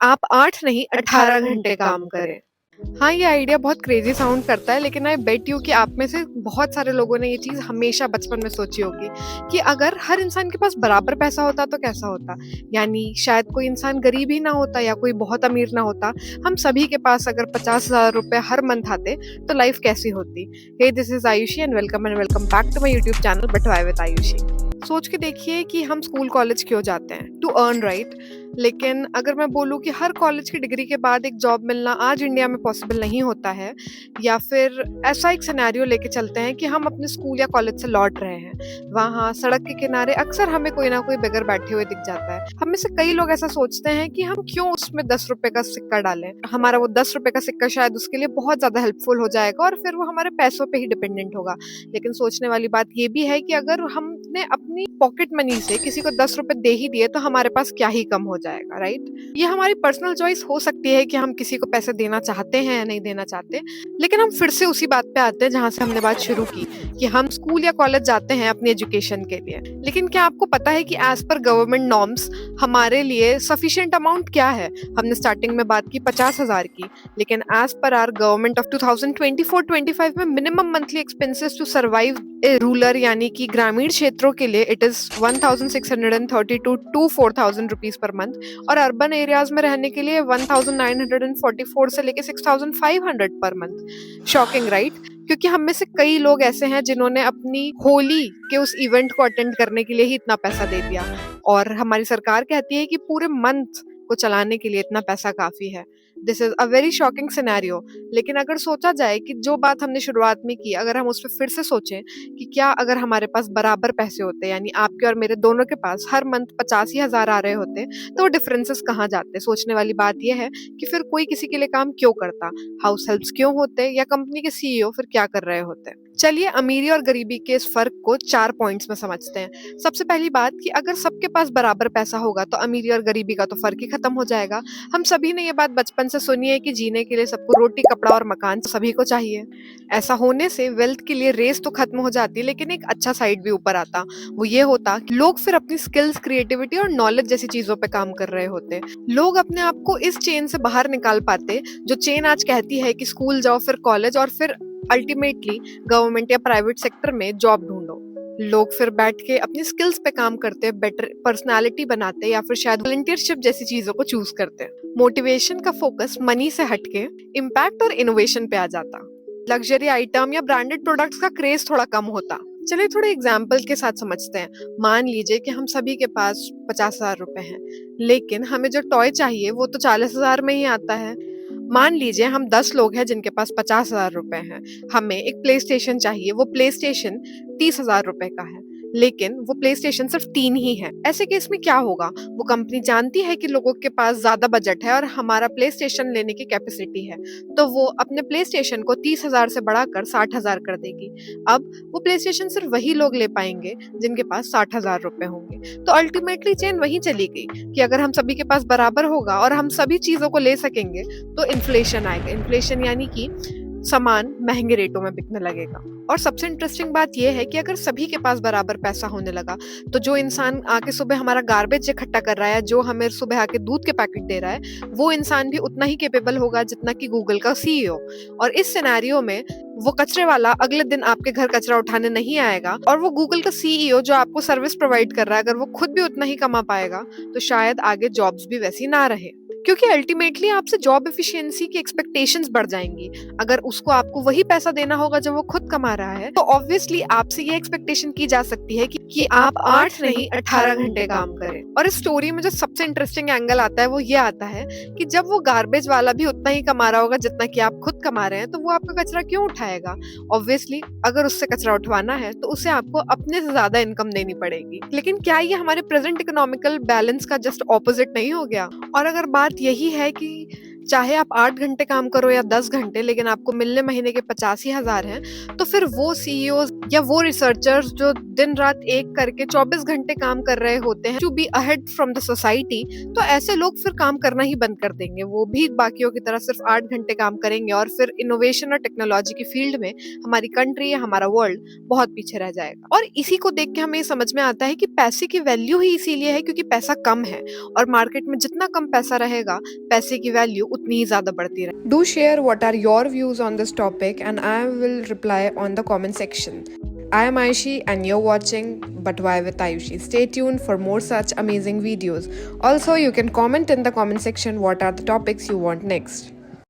आप 8 नहीं 18 घंटे काम करें। हाँ, ये आइडिया बहुत क्रेज़ी साउंड करता है, लेकिन आई बेट यू कि आप में से बहुत सारे लोगों ने ये चीज़ हमेशा बचपन में सोची होगी कि अगर हर इंसान के पास बराबर पैसा होता तो कैसा होता? यानी शायद कोई इंसान गरीब ही ना होता या कोई बहुत अमीर ना होता। हम सभी के पास अगर 50,000 रुपए हर मंथ आते, तो लाइफ़ कैसी होती? Hey, this is Ayushi and welcome back to my YouTube channel बटवाए विद आयुषी। सोच के देखिए कि हम स्कूल कॉलेज क्यों जाते हैं? To earn, right? लेकिन अगर मैं बोलूँ कि हर कॉलेज की डिग्री के बाद एक जॉब मिलना आज इंडिया में पॉसिबल नहीं होता है, या फिर ऐसा एक सिनेरियो लेके चलते हैं कि हम अपने स्कूल या कॉलेज से लौट रहे हैं। वहाँ सड़क के किनारे अक्सर हमें कोई ना कोई बेगर बैठे हुए दिख जाता है। हम में से कई लोग ऐसा सोचते हैं कि हम क्यों उसमें 10 रुपए का सिक्का डालें? हमारा वो 10 रुपए का सिक्का शायद उसके लिए बहुत ज़्यादा हेल्पफुल हो जाएगा और फिर वो हमारे पैसों पे ही डिपेंडेंट होगा। लेकिन सोचने वाली बात ये भी है कि अगर हमने अपनी पॉकेट मनी से किसी को 10 रुपए दे ही दिए, तो हमारे पास क्या ही कम हो जाएगा, राइट? ये हमारी पर्सनल चॉइस हो सकती है कि हम किसी को पैसे देना चाहते हैं या नहीं देना चाहते। लेकिन हम फिर से उसी बात पे आते हैं जहाँ से हमने बात शुरू की, कि हम स्कूल या कॉलेज जाते हैं अपनी एजुकेशन के लिए। लेकिन क्या आपको पता है कि एज़ पर गवर्नमेंट नॉर्म्स हमारे लिए सफिशिएंट अमाउंट क्या है? हमने स्टार्टिंग में बात की 50,000 की, लेकिन as per hour government of 2024-25 में minimum monthly expenses to survive a rural यानी कि ग्रामीण क्षेत्रों के लिए it is 1632 to 4000 rupees per month, और अर्बन एरियाज में रहने के लिए 1944 से लेके 6500 पर मंथ। Shocking, right? क्योंकि हम में से कई लोग ऐसे हैं जिन्होंने अपनी होली के उस इवेंट को अटेंड करने के लिए ही इतना पैसा दे दिया, और हमारी सरकार कहती है कि पूरे मंथ को चलाने के लिए इतना पैसा काफी है। This is a very shocking scenario. लेकिन अगर सोचा जाए कि जो बात हमने शुरुआत में की, अगर हम उस पर फिर से सोचें कि क्या अगर हमारे पास बराबर पैसे होते, यानी आपके और मेरे दोनों के पास हर मंथ 85,000 आ रहे होते, तो वो डिफरेंसेस कहाँ जाते? सोचने वाली बात यह है कि फिर कोई किसी के लिए काम क्यों करता? हाउस हेल्प्स क्यों होते, या कंपनी के सीईओ फिर क्या कर रहे होते? चलिए अमीरी और गरीबी के इस फर्क को 4 पॉइंट्स में समझते हैं। सबसे पहली बात कि अगर सबके पास बराबर पैसा होगा तो अमीरी और गरीबी का तो फर्क ही खत्म हो जाएगा। हम सभी ने ये बात बचपन से सुनी है कि जीने के लिए सबको रोटी, कपड़ा और मकान सभी को चाहिए। ऐसा होने से वेल्थ के लिए रेस तो खत्म हो जाती, लेकिन एक अच्छा साइड भी ऊपर आता। वो ये होता कि लोग फिर अपनी स्किल्स, क्रिएटिविटी और नॉलेज जैसी चीजों पे काम कर रहे होते। लोग अपने आप को इस चेन से बाहर निकाल पाते, जो चेन आज कहती है कि स्कूल जाओ, फिर कॉलेज, और फिर अल्टीमेटली गवर्नमेंट या प्राइवेट सेक्टर में जॉब ढूंढो। लोग फिर बैठ के अपनी स्किल्स पे काम करते, बेटर पर्सनालिटी बनाते, या फिर शायद वॉलंटियरशिप जैसी चीजों को चूज करते। मोटिवेशन का फोकस मनी से हटके इम्पैक्ट और इनोवेशन पे आ जाता। लग्जरी आइटम या ब्रांडेड प्रोडक्ट्स का क्रेज थोड़ा कम होता। चलिए थोड़े एग्जाम्पल के साथ समझते हैं। मान लीजिए कि हम सभी के पास 50,000 रुपए हैं, लेकिन हमें जो टॉय चाहिए वो तो 40,000 में ही आता है। मान लीजिए हम 10 लोग हैं जिनके पास 50,000 रुपए हैं। हमें एक प्ले स्टेशन चाहिए, वो प्ले स्टेशन 30,000 रुपए का है, लेकिन वो प्ले स्टेशन सिर्फ 3 ही है। ऐसे केस में क्या होगा? वो कंपनी जानती है कि लोगों के पास ज्यादा बजट है और हमारा प्ले स्टेशन लेने की कैपेसिटी है, तो वो अपने प्ले स्टेशन को 30,000 से बढ़ाकर 60,000 कर देगी। अब वो प्ले स्टेशन सिर्फ वही लोग ले पाएंगे जिनके पास 60,000 रुपए होंगे। तो अल्टीमेटली चेन वही चली गई कि अगर हम सभी के पास बराबर होगा और हम सभी चीजों को ले सकेंगे, तो इन्फ्लेशन आएगा। इन्फ्लेशन यानी कि सामान महंगे रेटों में बिकने लगेगा। और सबसे इंटरेस्टिंग बात यह है कि अगर सभी के पास बराबर पैसा होने लगा, तो जो इंसान आके सुबह हमारा गार्बेज इकट्ठा कर रहा है, जो हमें सुबह आके दूध के पैकेट दे रहा है, वो इंसान भी उतना ही कैपेबल होगा जितना कि गूगल का सीईओ। और इस सिनेरियो में वो कचरे वाला अगले दिन आपके घर कचरा उठाने नहीं आएगा, और वो गूगल का सीईओ जो आपको सर्विस प्रोवाइड कर रहा है, अगर वो खुद भी उतना ही कमा पाएगा, तो शायद आगे जॉब्स भी वैसी ना रहे। क्योंकि अल्टीमेटली आपसे जॉब एफिशिएंसी की एक्सपेक्टेशंस बढ़ जाएंगी। अगर उसको आपको वही पैसा देना होगा जो वो खुद कमा रहा है, तो ऑब्वियसली आपसे ये एक्सपेक्टेशन की जा सकती है कि आप 8 नहीं 18 घंटे काम करें। और इस स्टोरी में जो सबसे इंटरेस्टिंग एंगल आता है वो ये आता है कि जब वो गार्बेज वाला भी उतना ही कमा रहा होगा जितना कि आप खुद कमा रहे हैं, तो वो आपका कचरा क्यों उठाएगा? ऑब्वियसली अगर उससे कचरा उठवाना है तो उसे आपको अपने से ज्यादा इनकम देनी पड़ेगी। लेकिन क्या ये हमारे प्रेजेंट इकोनॉमिकल बैलेंस का जस्ट ऑपोजिट नहीं हो गया? और अगर बात यही है कि चाहे आप 8 घंटे काम करो या 10 घंटे, लेकिन आपको मिलने महीने के 85,000 हैं, तो फिर वो सीईओज़ या वो रिसर्चर्स जो दिन-रात एक करके 24 घंटे काम कर रहे होते हैं to be ahead from the society, तो ऐसे लोग फिर काम करना ही बंद कर देंगे। वो भी बाकियों की तरह सिर्फ 8 घंटे काम करेंगे और फिर इनोवेशन और टेक्नोलॉजी की फील्ड में हमारी कंट्री या हमारा वर्ल्ड बहुत पीछे रह जाएगा। और इसी को देख के हमें ये समझ में आता है कि पैसे की वैल्यू ही इसीलिए है क्योंकि पैसा कम है, और मार्केट में जितना कम पैसा रहेगा, पैसे की वैल्यू उतनी ही ज़्यादा बढ़ती रहेगी। Do share what are your views on this topic and I will reply on the comment section. I am Aishi and you're watching But Why with Ayushi. Stay tuned for more such amazing videos. Also, you can comment in the comment section what are the topics you want next.